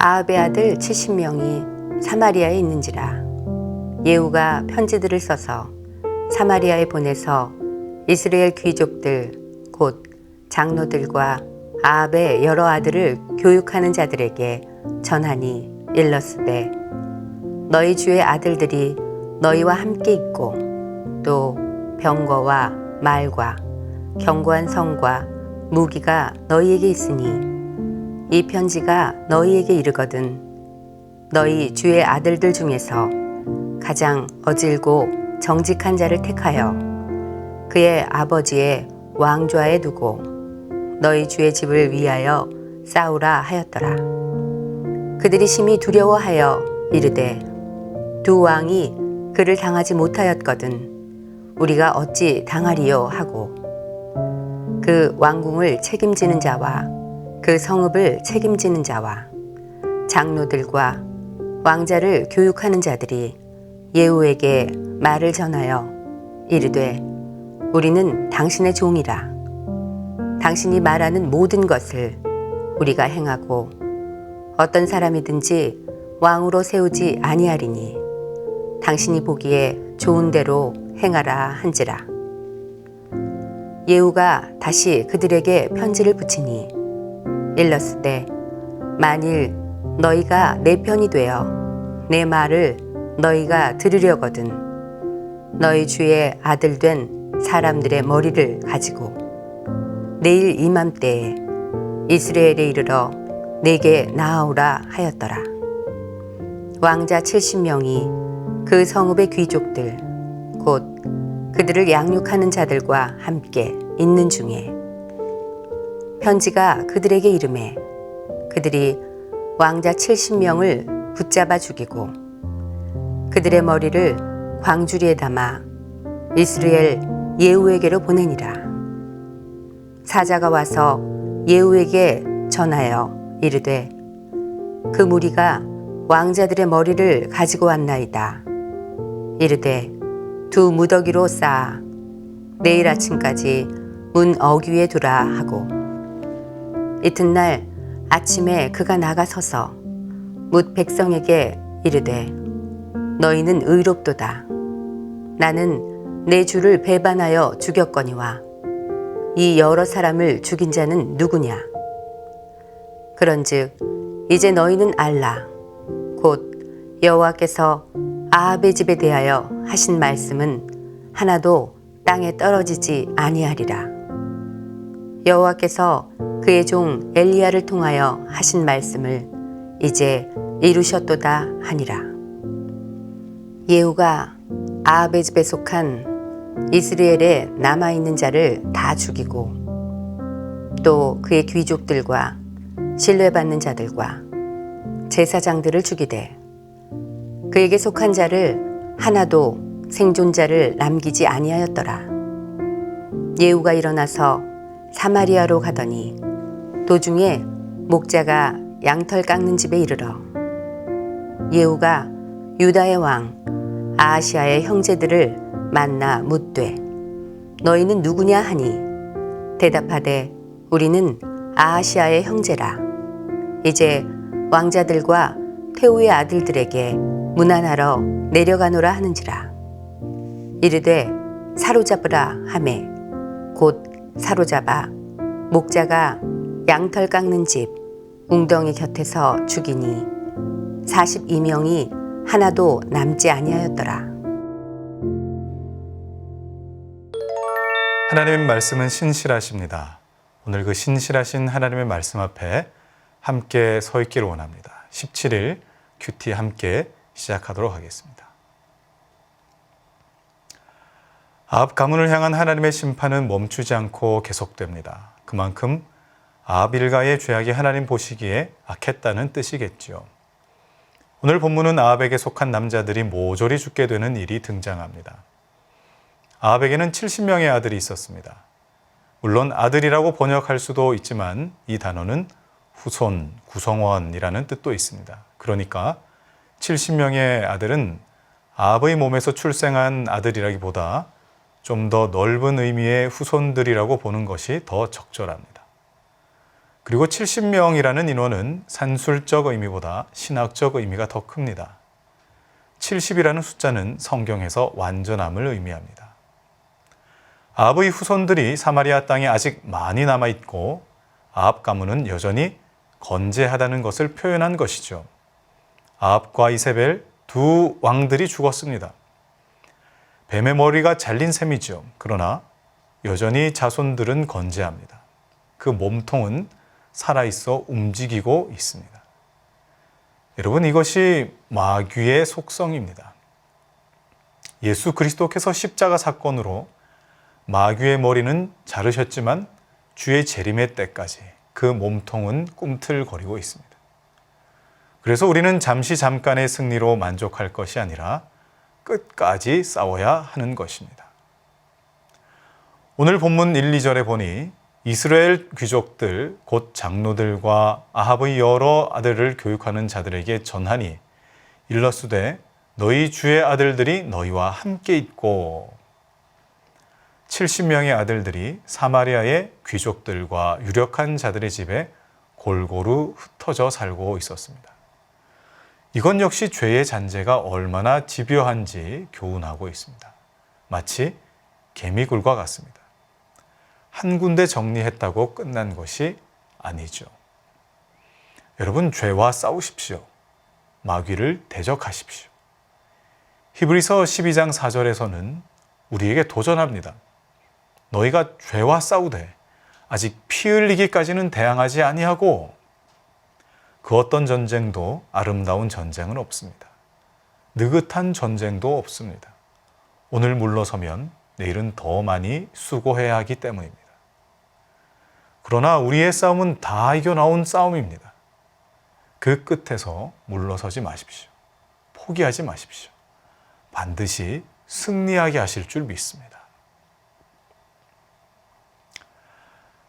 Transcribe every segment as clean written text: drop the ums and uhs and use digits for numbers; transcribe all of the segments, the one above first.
아합의 아들 70명이 사마리아에 있는지라. 예후가 편지들을 써서 사마리아에 보내서 이스라엘 귀족들 곧 장로들과 아합의 여러 아들을 교육하는 자들에게 전하니 일렀으되, 너희 주의 아들들이 너희와 함께 있고 또 병거와 말과 견고한 성과 무기가 너희에게 있으니 이 편지가 너희에게 이르거든 너희 주의 아들들 중에서 가장 어질고 정직한 자를 택하여 그의 아버지의 왕좌에 두고 너희 주의 집을 위하여 싸우라 하였더라. 그들이 심히 두려워하여 이르되, 두 왕이 그를 당하지 못하였거든 우리가 어찌 당하리요 하고, 그 왕궁을 책임지는 자와 그 성읍을 책임지는 자와 장로들과 왕자를 교육하는 자들이 예후에게 말을 전하여 이르되, 우리는 당신의 종이라. 당신이 말하는 모든 것을 우리가 행하고 어떤 사람이든지 왕으로 세우지 아니하리니 당신이 보기에 좋은 대로 행하라 한지라. 예후가 다시 그들에게 편지를 붙이니 일렀으되, 만일 너희가 내 편이 되어 내 말을 너희가 들으려거든 너희 주의 아들 된 사람들의 머리를 가지고 내일 이맘때에 이스라엘에 이르러 내게 나아오라 하였더라. 왕자 70명이 그 성읍의 귀족들 곧 그들을 양육하는 자들과 함께 있는 중에 편지가 그들에게 이르매 그들이 왕자 70명을 붙잡아 죽이고 그들의 머리를 광주리에 담아 이스라엘 예후에게로 보내니라. 사자가 와서 예후에게 전하여 이르되, 그 무리가 왕자들의 머리를 가지고 왔나이다. 이르되, 두 무더기로 쌓아 내일 아침까지 문 어귀에 두라 하고, 이튿날 아침에 그가 나가서서 뭇 백성에게 이르되, 너희는 의롭도다. 나는 내 주를 배반하여 죽였거니와 이 여러 사람을 죽인 자는 누구냐? 그런즉 이제 너희는 알라. 곧 여호와께서 아합의 집에 대하여 하신 말씀은 하나도 땅에 떨어지지 아니하리라. 여호와께서 그의 종 엘리야를 통하여 하신 말씀을 이제 이루셨도다 하니라. 예후가 아합의 집에 속한 이스라엘에 남아있는 자를 다 죽이고 또 그의 귀족들과 신뢰받는 자들과 제사장들을 죽이되 그에게 속한 자를 하나도 생존자를 남기지 아니하였더라. 예후가 일어나서 사마리아로 가더니 도중에 목자가 양털 깎는 집에 이르러 예후가 유다의 왕 아하시아의 형제들을 만나 묻되, 너희는 누구냐 하니 대답하되, 우리는 아하시아의 형제라. 이제 왕자들과 태우의 아들들에게 문안하러 내려가노라 하는지라. 이르되 사로잡으라 하매 곧 사로잡아 목자가 양털 깎는 집 웅덩이 곁에서 죽이니 42명이 하나도 남지 아니하였더라. 하나님의 말씀은 신실하십니다. 오늘 그 신실하신 하나님의 말씀 앞에 함께 서 있기를 원합니다. 17일 큐티 함께 시작하도록 하겠습니다. 아합 가문을 향한 하나님의 심판은 멈추지 않고 계속됩니다. 그만큼 아합 일가의 죄악이 하나님 보시기에 악했다는 뜻이겠죠. 오늘 본문은 아합에게 속한 남자들이 모조리 죽게 되는 일이 등장합니다. 아합에게는 70명의 아들이 있었습니다. 물론 아들이라고 번역할 수도 있지만 이 단어는 후손, 구성원이라는 뜻도 있습니다. 그러니까 70명의 아들은 아합의 몸에서 출생한 아들이라기보다 좀 더 넓은 의미의 후손들이라고 보는 것이 더 적절합니다. 그리고 70명이라는 인원은 산술적 의미보다 신학적 의미가 더 큽니다. 70이라는 숫자는 성경에서 완전함을 의미합니다. 아합의 후손들이 사마리아 땅에 아직 많이 남아있고 아합 가문은 여전히 건재하다는 것을 표현한 것이죠. 아합과 이세벨 두 왕들이 죽었습니다. 뱀의 머리가 잘린 셈이죠. 그러나 여전히 자손들은 건재합니다. 그 몸통은 살아있어 움직이고 있습니다. 여러분, 이것이 마귀의 속성입니다. 예수 그리스도께서 십자가 사건으로 마귀의 머리는 자르셨지만 주의 재림의 때까지 그 몸통은 꿈틀거리고 있습니다. 그래서 우리는 잠깐의 승리로 만족할 것이 아니라 끝까지 싸워야 하는 것입니다. 오늘 본문 1, 2절에 보니 이스라엘 귀족들 곧 장로들과 아합의 여러 아들을 교육하는 자들에게 전하니 일러스되 너희 주의 아들들이 너희와 함께 있고 70명의 아들들이 사마리아의 귀족들과 유력한 자들의 집에 골고루 흩어져 살고 있었습니다. 이건 역시 죄의 잔재가 얼마나 집요한지 교훈하고 있습니다. 마치 개미굴과 같습니다. 한 군데 정리했다고 끝난 것이 아니죠. 여러분, 죄와 싸우십시오. 마귀를 대적하십시오. 히브리서 12장 4절에서는 우리에게 도전합니다. 너희가 죄와 싸우되 아직 피 흘리기까지는 대항하지 아니하고 그 어떤 전쟁도 아름다운 전쟁은 없습니다. 느긋한 전쟁도 없습니다. 오늘 물러서면 내일은 더 많이 수고해야 하기 때문입니다. 그러나 우리의 싸움은 다 이겨나온 싸움입니다. 그 끝에서 물러서지 마십시오. 포기하지 마십시오. 반드시 승리하게 하실 줄 믿습니다.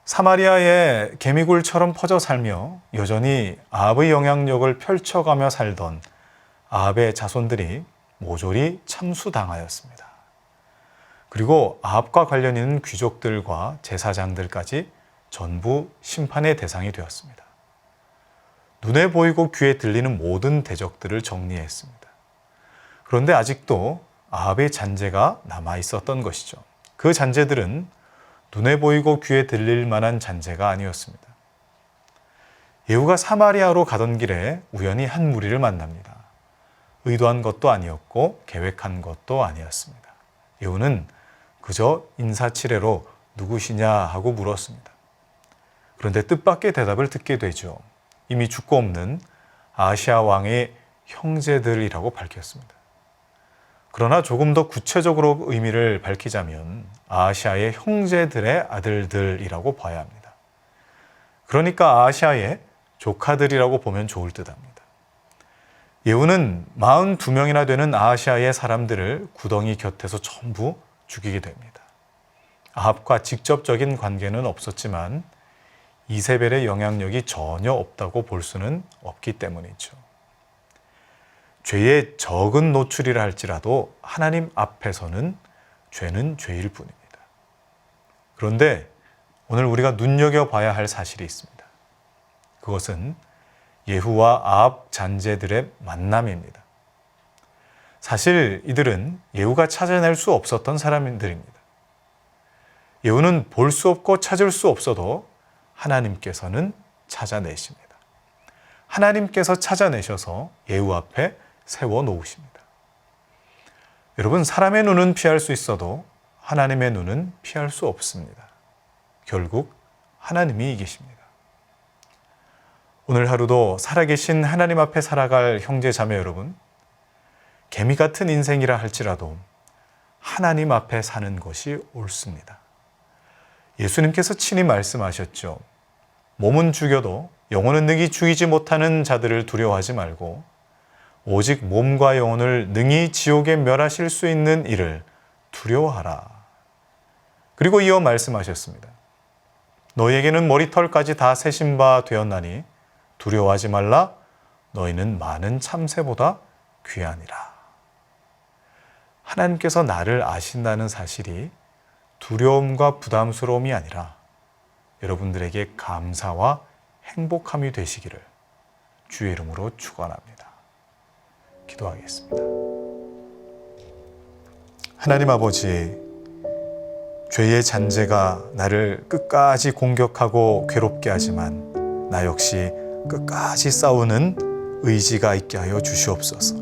사마리아의 개미굴처럼 퍼져 살며 여전히 아합의 영향력을 펼쳐가며 살던 아합의 자손들이 모조리 참수당하였습니다. 그리고 아합과 관련 있는 귀족들과 제사장들까지 전부 심판의 대상이 되었습니다. 눈에 보이고 귀에 들리는 모든 대적들을 정리했습니다. 그런데 아직도 아합의 잔재가 남아 있었던 것이죠. 그 잔재들은 눈에 보이고 귀에 들릴 만한 잔재가 아니었습니다. 예후가 사마리아로 가던 길에 우연히 한 무리를 만납니다. 의도한 것도 아니었고 계획한 것도 아니었습니다. 예후는 그저 인사치레로 누구시냐 하고 물었습니다. 그런데 뜻밖의 대답을 듣게 되죠. 이미 죽고 없는 아시아 왕의 형제들이라고 밝혔습니다. 그러나 조금 더 구체적으로 의미를 밝히자면 아시아의 형제들의 아들들이라고 봐야 합니다. 그러니까 아시아의 조카들이라고 보면 좋을 듯합니다. 예후는 42명이나 되는 아시아의 사람들을 구덩이 곁에서 전부 죽이게 됩니다. 아합과 직접적인 관계는 없었지만 이세벨의 영향력이 전혀 없다고 볼 수는 없기 때문이죠. 죄의 적은 노출이라 할지라도 하나님 앞에서는 죄는 죄일 뿐입니다. 그런데 오늘 우리가 눈여겨봐야 할 사실이 있습니다. 그것은 예후와 아합 잔재들의 만남입니다. 사실 이들은 예후가 찾아낼 수 없었던 사람들입니다. 예후는 볼 수 없고 찾을 수 없어도 하나님께서는 찾아내십니다. 하나님께서 찾아내셔서 예후 앞에 세워놓으십니다. 여러분, 사람의 눈은 피할 수 있어도 하나님의 눈은 피할 수 없습니다. 결국 하나님이 이기십니다. 오늘 하루도 살아계신 하나님 앞에 살아갈 형제 자매 여러분, 개미 같은 인생이라 할지라도 하나님 앞에 사는 것이 옳습니다. 예수님께서 친히 말씀하셨죠. 몸은 죽여도 영혼은 능히 죽이지 못하는 자들을 두려워하지 말고 오직 몸과 영혼을 능히 지옥에 멸하실 수 있는 이를 두려워하라. 그리고 이어 말씀하셨습니다. 너희에게는 머리털까지 다 세신 바 되었나니 두려워하지 말라. 너희는 많은 참새보다 귀하니라. 하나님께서 나를 아신다는 사실이 두려움과 부담스러움이 아니라 여러분들에게 감사와 행복함이 되시기를 주의 이름으로 축원합니다. 기도하겠습니다. 하나님 아버지, 죄의 잔재가 나를 끝까지 공격하고 괴롭게 하지만 나 역시 끝까지 싸우는 의지가 있게 하여 주시옵소서.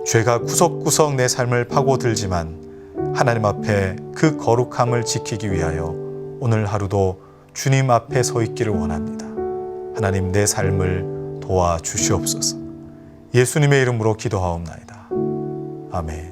죄가 구석구석 내 삶을 파고들지만 하나님 앞에 그 거룩함을 지키기 위하여 오늘 하루도 주님 앞에 서 있기를 원합니다. 하나님, 내 삶을 도와주시옵소서. 예수님의 이름으로 기도하옵나이다. 아멘.